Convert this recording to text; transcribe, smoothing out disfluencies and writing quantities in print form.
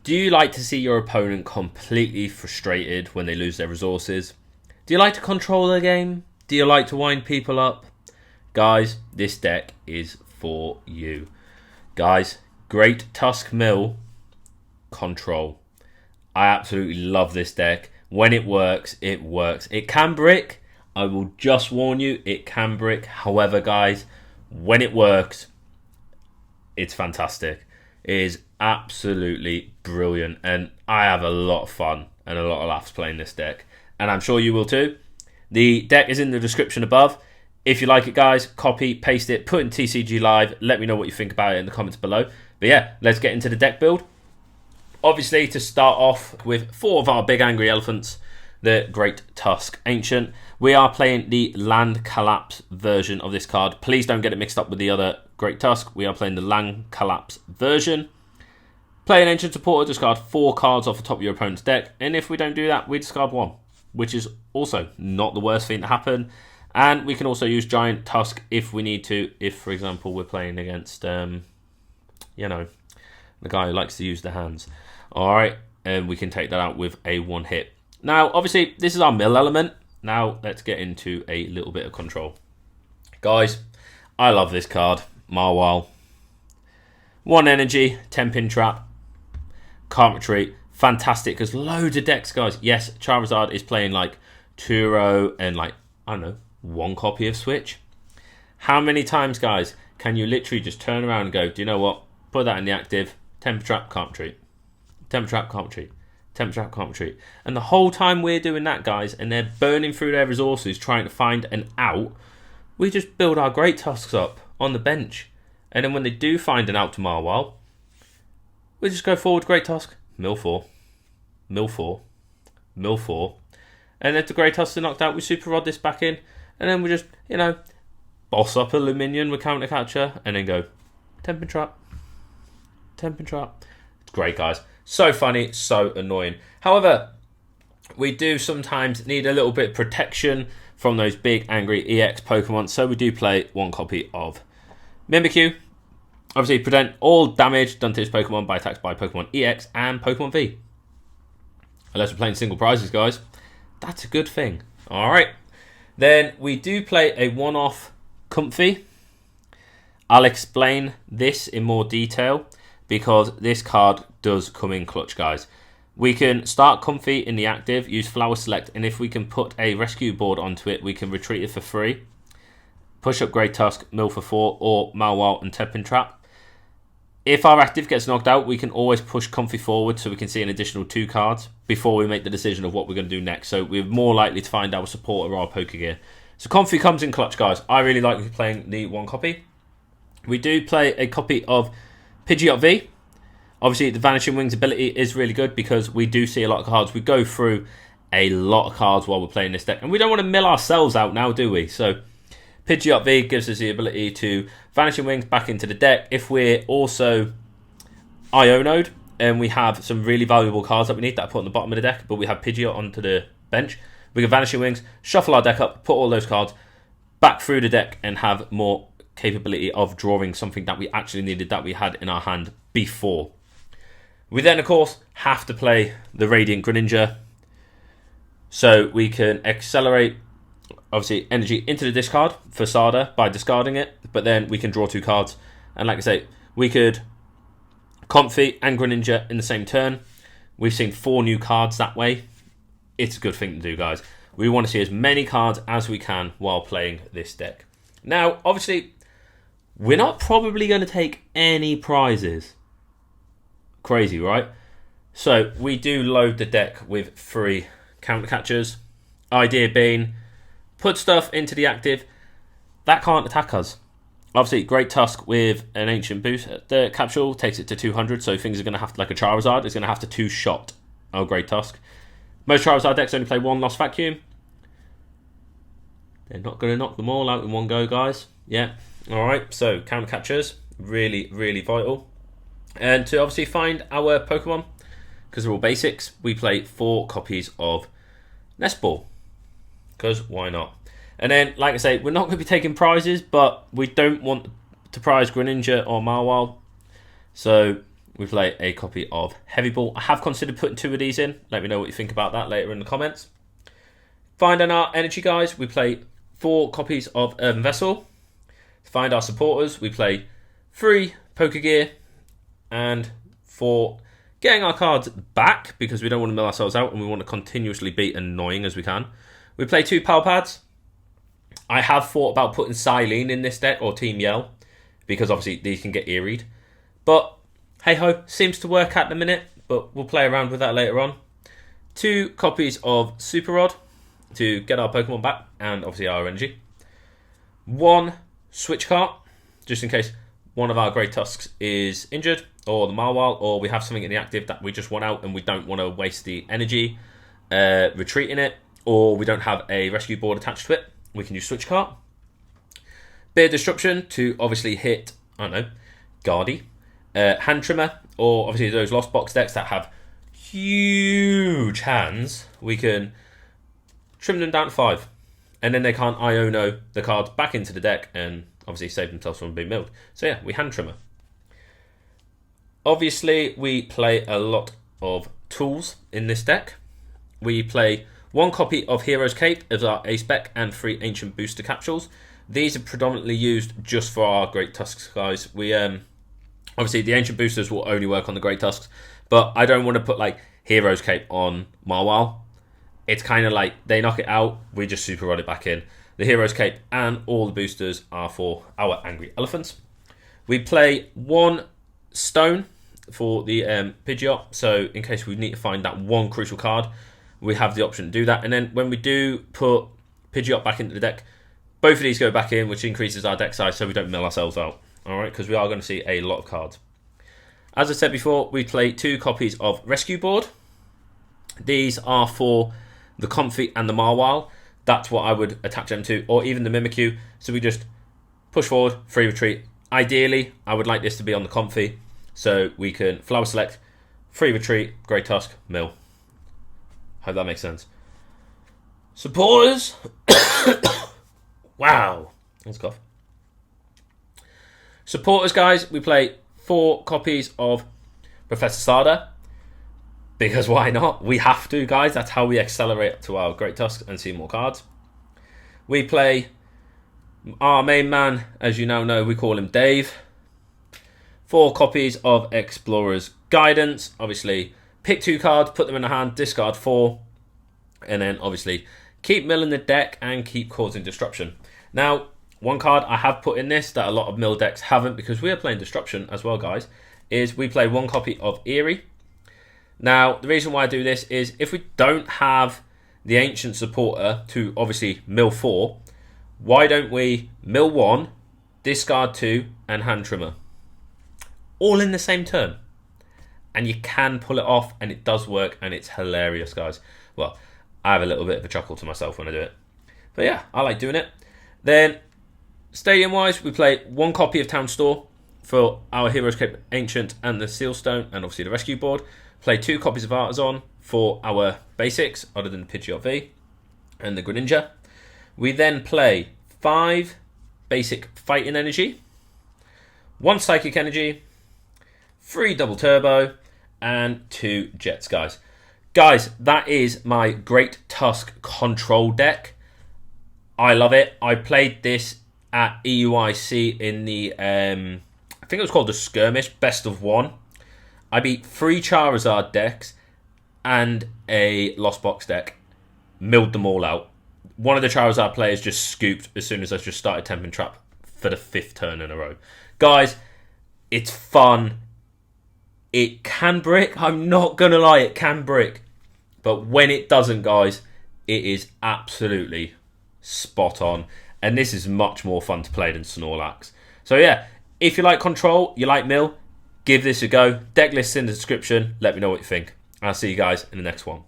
Do you like to see your opponent completely frustrated when they lose their resources? Do you like to control the game? Do you like to wind people up? Guys, this deck is for you. Guys, Great Tusk Mill Control. I absolutely love this deck. When it works, it works. It can brick. I will just warn you, it can brick. However, guys, when it works, it's fantastic. It is absolutely brilliant, and I have a lot of fun and a lot of laughs playing this deck, and I'm sure you will too. The deck is in the description above. If you like it, guys, copy, paste it, put it in TCG Live. Let me know what you think about it in the comments below. But yeah, let's get into the deck build. Obviously, to start off with 4 of our big angry elephants, the Great Tusk Ancient. We are playing the Land Collapse version of this card. Please don't get it mixed up with the other Great Tusk. We are playing the Land Collapse version. Play an Ancient Supporter, discard 4 cards off the top of your opponent's deck. And if we don't do that, we discard 1, which is also not the worst thing to happen. And we can also use Giant Tusk if we need to. If, for example, we're playing against, you know, the guy who likes to use the hands. All right, and we can take that out with a 1-hit. Now, obviously, this is our mill element. Now, let's get into a little bit of control. Guys, I love this card, Mawile. 1 energy, 10-pin trap, can't retreat. Fantastic, because loads of decks, guys. Yes, Charizard is playing like Turo and like, I don't know, 1 copy of Switch. How many times, guys, can you literally just turn around and go, do you know what? Put that in the active, 10-pin trap, can't retreat. 10-pin trap, can't retreat. 10-pin trap, can't retreat. And the whole time we're doing that, guys, and they're burning through their resources trying to find an out, we just build our Great Tusks up on the bench. And then when they do find an out to Mawile, we just go forward, Great Tusk, mill 4, mill 4, mill 4. And then if the Great Tusks are knocked out, we super rod this back in. And then we just, you know, boss up a Luminion with Counter Catcher and then go 10-pin trap, 10-pin trap. It's great, guys. So funny, so annoying. However, we do sometimes need a little bit of protection from those big angry EX Pokemon. So we do play 1 copy of Mimikyu. Obviously, prevent all damage done to this Pokemon by attacks by Pokemon EX and Pokemon V. Unless we're playing single prizes, guys. That's a good thing. Alright. Then we do play a 1-off Comfey. I'll explain this in more detail because this card does come in clutch, guys. We can start Comfey in the active, use Flower Select, and if we can put a rescue board onto it, we can retreat it for free. Push up Great Tusk, mill for 4, or Mawile and 10-pin trap. If our active gets knocked out, we can always push Comfey forward so we can see an additional 2 cards before we make the decision of what we're going to do next. So we're more likely to find our supporter or our Pokégear. So Comfey comes in clutch, guys. I really like playing the 1 copy. We do play a copy of Pidgeot V. Obviously, the Vanishing Wings ability is really good because we do see a lot of cards. We go through a lot of cards while we're playing this deck. And we don't want to mill ourselves out now, do we? So Pidgeot V gives us the ability to Vanishing Wings back into the deck. If we're also Ionoed and we have some really valuable cards that we need that I put on the bottom of the deck, but we have Pidgeot onto the bench, we can Vanishing Wings, shuffle our deck up, put all those cards back through the deck and have more capability of drawing something that we actually needed that we had in our hand before. We then, of course, have to play the Radiant Greninja so we can accelerate, obviously, energy into the discard for Sada by discarding it, but then we can draw 2 cards. And like I say, we could Comfey and Greninja in the same turn. We've seen 4 new cards that way. It's a good thing to do, guys. We want to see as many cards as we can while playing this deck. Now, obviously, we're not probably going to take any prizes. Crazy, right? So we do load the deck with 3 counter catchers. Idea being, put stuff into the active that can't attack us. Obviously, Great Tusk with an Ancient boost. The Capsule takes it to 200, so things are going to have to, like a Charizard, is going to have to 2-shot our Great Tusk. Most Charizard decks only play 1 Lost Vacuum. They're not going to knock them all out in one go, guys. Yeah. Alright, so counter catchers, really, really vital. And to obviously find our Pokemon, because they're all basics, we play 4 copies of Nest Ball. Because why not? And then, like I say, we're not going to be taking prizes, but we don't want to prize Greninja or Mawile. So we play a copy of Heavy Ball. I have considered putting 2 of these in. Let me know what you think about that later in the comments. Find our energy, guys. We play 4 copies of Earthen Vessel. To find our supporters, we play 3 Pokégear. And for getting our cards back, because we don't want to mill ourselves out and we want to continuously be annoying as we can, we play 2 Pal Pads. I have thought about putting Silene in this deck, or Team Yell, because obviously these can get Eried. But hey ho, seems to work at the minute, but we'll play around with that later on. 2 copies of Super Rod to get our Pokemon back, and obviously our energy. 1 Switch Cart, just in case one of our Great Tusks is injured, or the Mawile, or we have something in the active that we just want out and we don't want to waste the energy retreating it, or we don't have a rescue board attached to it. We can use Switch Cart. Beard Disruption to obviously hit, I don't know, Guardy. Hand Trimmer, or obviously those Lost Box decks that have huge hands, we can trim them down to 5. And then they can't Iono the cards back into the deck and obviously save themselves from being milled. So yeah, we Hand Trimmer. Obviously, we play a lot of tools in this deck. We play 1 copy of Hero's Cape as our Ace Spec and 3 Ancient Booster Capsules. These are predominantly used just for our Great Tusks, guys. We obviously the Ancient Boosters will only work on the Great Tusks, but I don't want to put like Hero's Cape on Mawile. It's kind of like they knock it out, we just Super Rod it back in. The Hero's Cape and all the boosters are for our Angry Elephants. We play 1 Stone for the Pidgeot, so in case we need to find that 1 crucial card, we have the option to do that. And then when we do put Pidgeot back into the deck, both of these go back in, which increases our deck size so we don't mill ourselves out. Alright, because we are going to see a lot of cards. As I said before, we play 2 copies of Rescue Board. These are for the Comfey and the Mawile. That's what I would attach them to, or even the Mimikyu. So we just push forward, free retreat. Ideally, I would like this to be on the Comfey, so we can Flower Select, free retreat, Great Tusk, mill. Hope that makes sense. Supporters. Wow. Let's cough. Supporters, guys, we play 4 copies of Professor Sada. Because why not? We have to, guys. That's how we accelerate to our Great Tusks and see more cards. We play our main man, as you now know, we call him Dave. 4 copies of Explorer's Guidance. Obviously, pick 2 cards, put them in the hand, discard 4. And then, obviously, keep milling the deck and keep causing disruption. Now, 1 card I have put in this that a lot of mill decks haven't, because we are playing disruption as well, guys, is we play 1 copy of Eri. Now, the reason why I do this is if we don't have the Ancient Supporter to obviously mill 4, why don't we mill 1, discard 2, and Hand Trimmer? All in the same turn. And you can pull it off, and it does work, and it's hilarious, guys. Well, I have a little bit of a chuckle to myself when I do it. But yeah, I like doing it. Then, stadium-wise, we play 1 copy of Town Store for our Hero's Cape Ancient and the Sealstone, and obviously the Rescue Board. Play 2 copies of Artazon for our basics, other than the Pidgeot V and the Greninja. We then play 5 basic Fighting Energy, 1 Psychic Energy, 3 Double Turbo, and 2 Jets, guys. Guys, that is my Great Tusk control deck. I love it. I played this at EUIC in the, I think it was called the Skirmish, Best of 1. I beat 3 Charizard decks and a Lost Box deck. Milled them all out. One of the Charizard players just scooped as soon as I just started Temping Trap for the 5th turn in a row. Guys, it's fun. It can brick. I'm not going to lie, it can brick. But when it doesn't, guys, it is absolutely spot on. And this is much more fun to play than Snorlax. So yeah, if you like Control, you like Mill, give this a go. Deck list in the description. Let me know what you think. I'll see you guys in the next one.